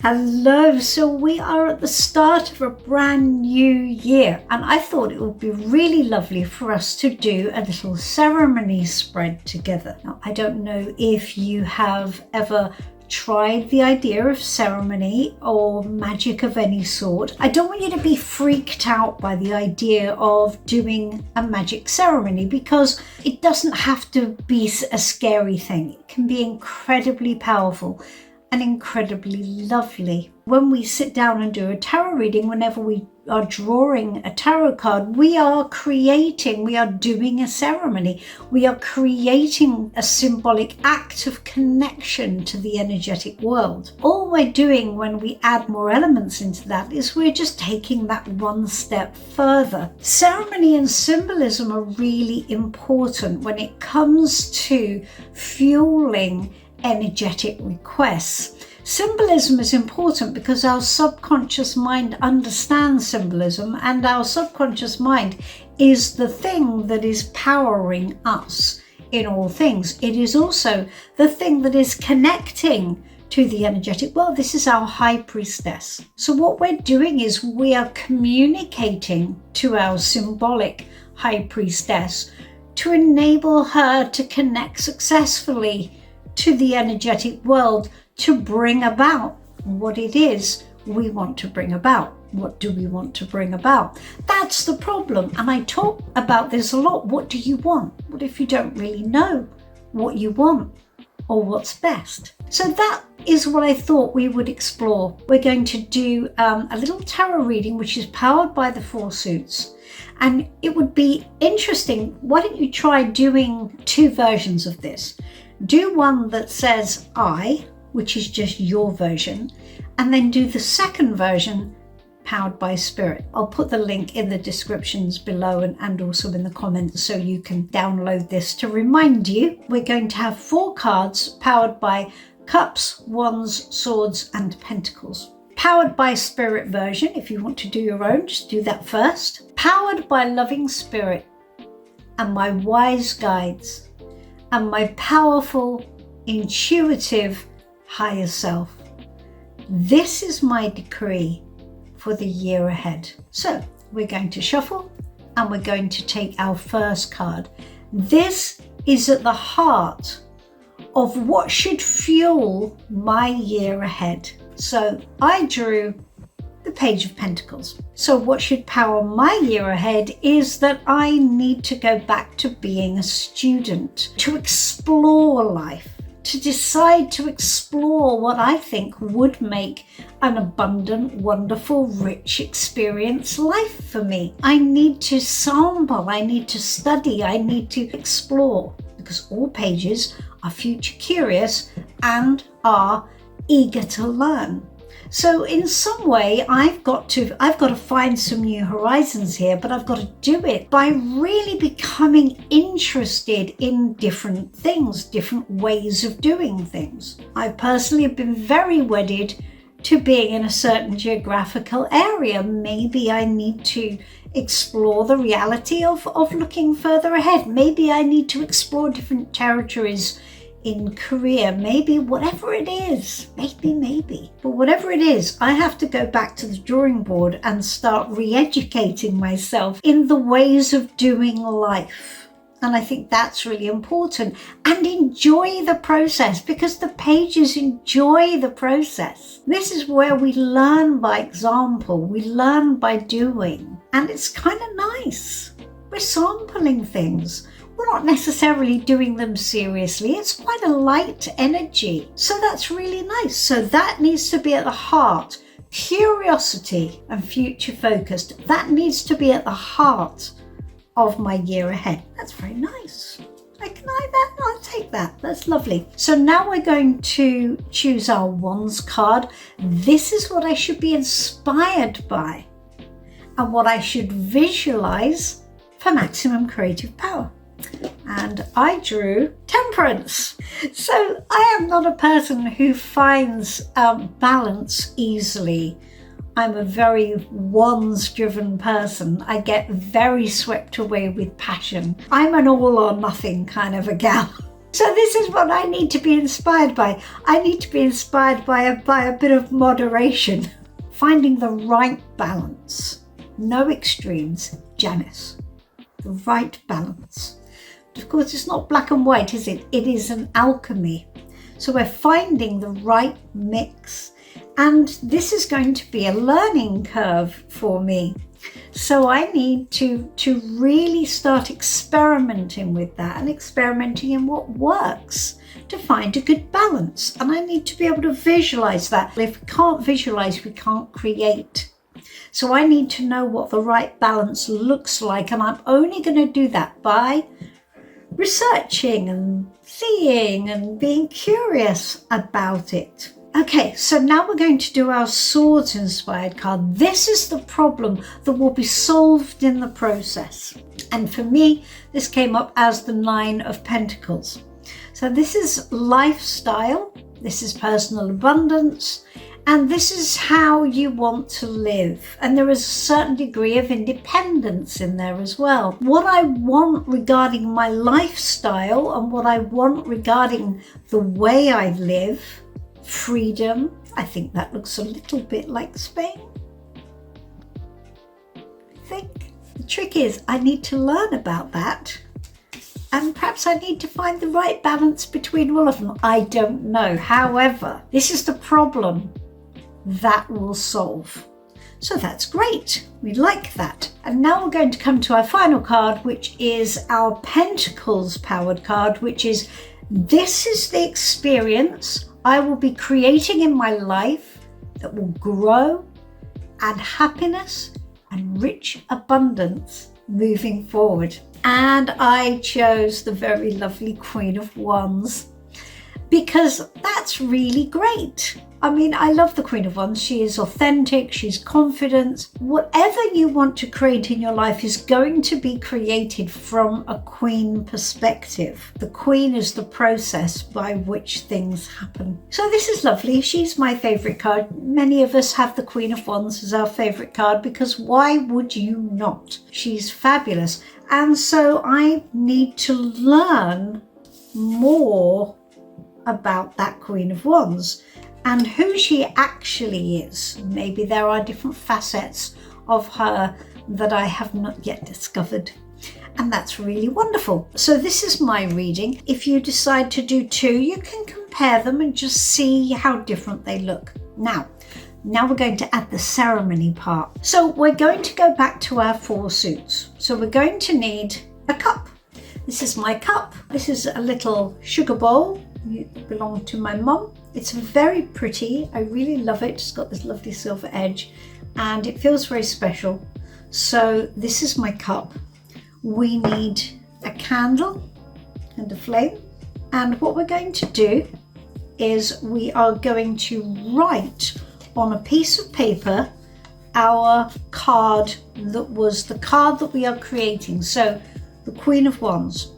Hello, so we are at the start of a brand new year, and I thought it would be really lovely for us to do a little ceremony spread together. Now, I don't know if you have ever tried the idea of ceremony or magic of any sort. I don't want you to be freaked out by the idea of doing a magic ceremony, because it doesn't have to be a scary thing. It can be incredibly powerful and incredibly lovely. When we sit down and do a tarot reading, whenever we are drawing a tarot card, we are doing a ceremony. We are creating a symbolic act of connection to the energetic world. All we're doing when we add more elements into that is we're just taking that one step further. Ceremony and symbolism are really important when it comes to fueling energetic requests. Symbolism is important because our subconscious mind understands symbolism, and our subconscious mind is the thing that is powering us in all things. It is also the thing that is connecting to the energetic world. This is our high priestess. So what we're doing is we are communicating to our symbolic high priestess to enable her to connect successfully to the energetic world, to bring about what it is we want to bring about. What do we want to bring about? That's the problem. And I talk about this a lot. What do you want? What if you don't really know what you want or what's best? So that is what I thought we would explore. We're going to do a little tarot reading, which is powered by the four suits. And it would be interesting. Why don't you try doing two versions of this? Do one that says I, which is just your version, and then do the second version powered by spirit. I'll put the link in the descriptions below and also in the comments so you can download this to remind you. We're going to have 4 cards powered by cups, wands, swords, and pentacles. Powered by spirit version, if you want to do your own, just do that first. Powered by loving spirit and my wise guides and my powerful, intuitive higher self. This is my decree for the year ahead. So we're going to shuffle and we're going to take our first card. This is at the heart of what should fuel my year ahead. So I drew the Page of Pentacles. So what should power my year ahead is that I need to go back to being a student, to explore life, to decide to explore what I think would make an abundant, wonderful, rich experience life for me. I need to sample, I need to study, I need to explore, because all pages are future curious and are eager to learn. So in some way, I've got to find some new horizons here, but I've got to do it by really becoming interested in different things, different ways of doing things. I personally have been very wedded to being in a certain geographical area. Maybe I need to explore the reality of looking further ahead. Maybe I need to explore different territories in Korea, maybe whatever it is, maybe. But whatever it is, I have to go back to the drawing board and start re-educating myself in the ways of doing life. And I think that's really important. And enjoy the process, because the pages enjoy the process. This is where we learn by example, we learn by doing. And it's kind of nice. We're sampling things. We're not necessarily doing them seriously. It's quite a light energy. So that's really nice. So that needs to be at the heart. Curiosity and future focused. That needs to be at the heart of my year ahead. That's very nice. I'll take that. That's lovely. So now we're going to choose our wands card. This is what I should be inspired by and what I should visualize for maximum creative power. And I drew Temperance. So I am not a person who finds balance easily. I'm a very wands-driven person. I get very swept away with passion. I'm an all or nothing kind of a gal. So this is what I need to be inspired by. I need to be inspired by a bit of moderation. Finding the right balance. No extremes. Janis. The right balance. But of course, it's not black and white, is it? It is an alchemy. So we're finding the right mix. And this is going to be a learning curve for me. So I need to really start experimenting with that and experimenting in what works to find a good balance. And I need to be able to visualize that. If we can't visualize, we can't create. So I need to know what the right balance looks like. And I'm only going to do that by researching and seeing and being curious about it. Okay, so now we're going to do our swords inspired card. This is the problem that will be solved in the process. And for me, this came up as the 9 of Pentacles. So this is lifestyle, this is personal abundance, and this is how you want to live. And there is a certain degree of independence in there as well. What I want regarding my lifestyle and what I want regarding the way I live, freedom. I think that looks a little bit like Spain. I think. The trick is I need to learn about that. And perhaps I need to find the right balance between all of them. I don't know. However, this is the problem that will solve. So that's great. We like that. And now we're going to come to our final card, which is our Pentacles powered card, which is this is the experience I will be creating in my life that will grow, add happiness and rich abundance moving forward. And I chose the very lovely Queen of Wands because that's really great. I mean, I love the Queen of Wands. She is authentic, she's confident. Whatever you want to create in your life is going to be created from a Queen perspective. The Queen is the process by which things happen. So this is lovely. She's my favourite card. Many of us have the Queen of Wands as our favourite card because why would you not? She's fabulous. And so I need to learn more about that Queen of Wands and who she actually is. Maybe there are different facets of her that I have not yet discovered. And that's really wonderful. So this is my reading. If you decide to do 2, you can compare them and just see how different they look. Now we're going to add the ceremony part. So we're going to go back to our 4 suits. So we're going to need a cup. This is my cup. This is a little sugar bowl. It belonged to my mum. It's very pretty. I really love it. It's got this lovely silver edge and it feels very special. So this is my cup. We need a candle and a flame. And what we're going to do is we are going to write on a piece of paper our card that was the card that we are creating. So the Queen of Wands,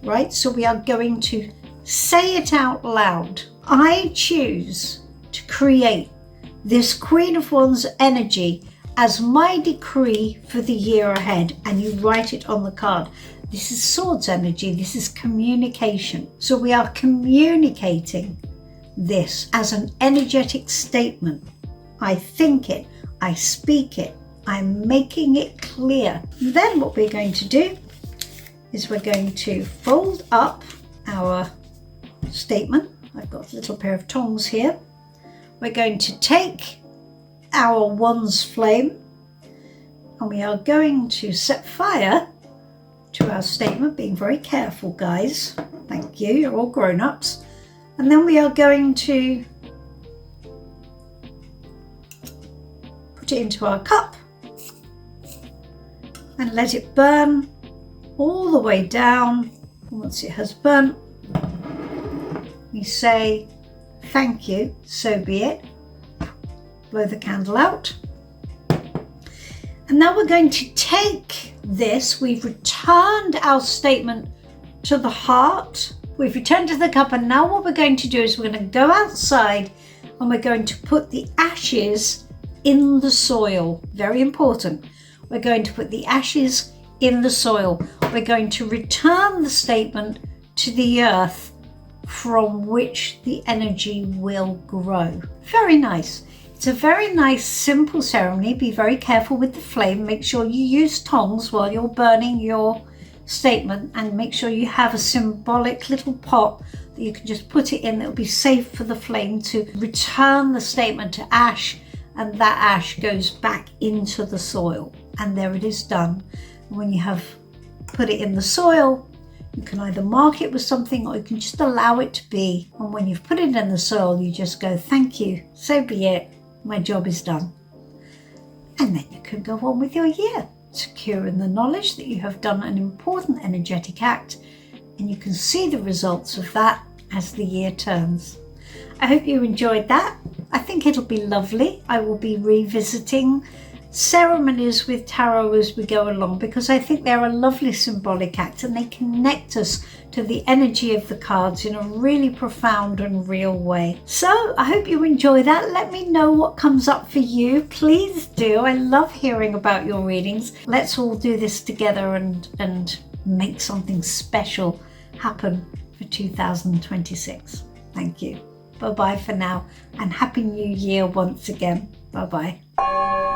right? So we are going to say it out loud. I choose to create this Queen of Wands energy as my decree for the year ahead. And you write it on the card. This is swords energy. This is communication. So we are communicating this as an energetic statement. I think it, I speak it, I'm making it clear. Then what we're going to do is we're going to fold up our statement. I've got a little pair of tongs here. We're going to take our Wands flame and we are going to set fire to our statement, being very careful, guys. Thank you, you're all grown-ups. And then we are going to put it into our cup and let it burn all the way down. Once it has burnt, we say, thank you, so be it. Blow the candle out. And now we're going to take this, we've returned our statement to the heart, we've returned to the cup, and now what we're going to do is we're going to go outside and we're going to put the ashes in the soil. Very important. We're going to put the ashes in the soil. We're going to return the statement to the earth from which the energy will grow. Very nice. It's a very nice, simple ceremony. Be very careful with the flame. Make sure you use tongs while you're burning your statement, and make sure you have a symbolic little pot that you can just put it in that will be safe for the flame to return the statement to ash, and that ash goes back into the soil. And there it is done. When you have put it in the soil, you can either mark it with something or you can just allow it to be. And when you've put it in the soil, you just go, thank you, so be it, my job is done. And then you can go on with your year, secure in the knowledge that you have done an important energetic act, and you can see the results of that as the year turns. I hope you enjoyed that. I think it'll be lovely. I will be revisiting ceremonies with tarot as we go along, because I think they're a lovely symbolic act and they connect us to the energy of the cards in a really profound and real way. So I hope you enjoy that. Let me know what comes up for you. Please do. I love hearing about your readings. Let's all do this together and make something special happen for 2026. Thank you. Bye-bye for now, and Happy New Year once again. Bye-bye.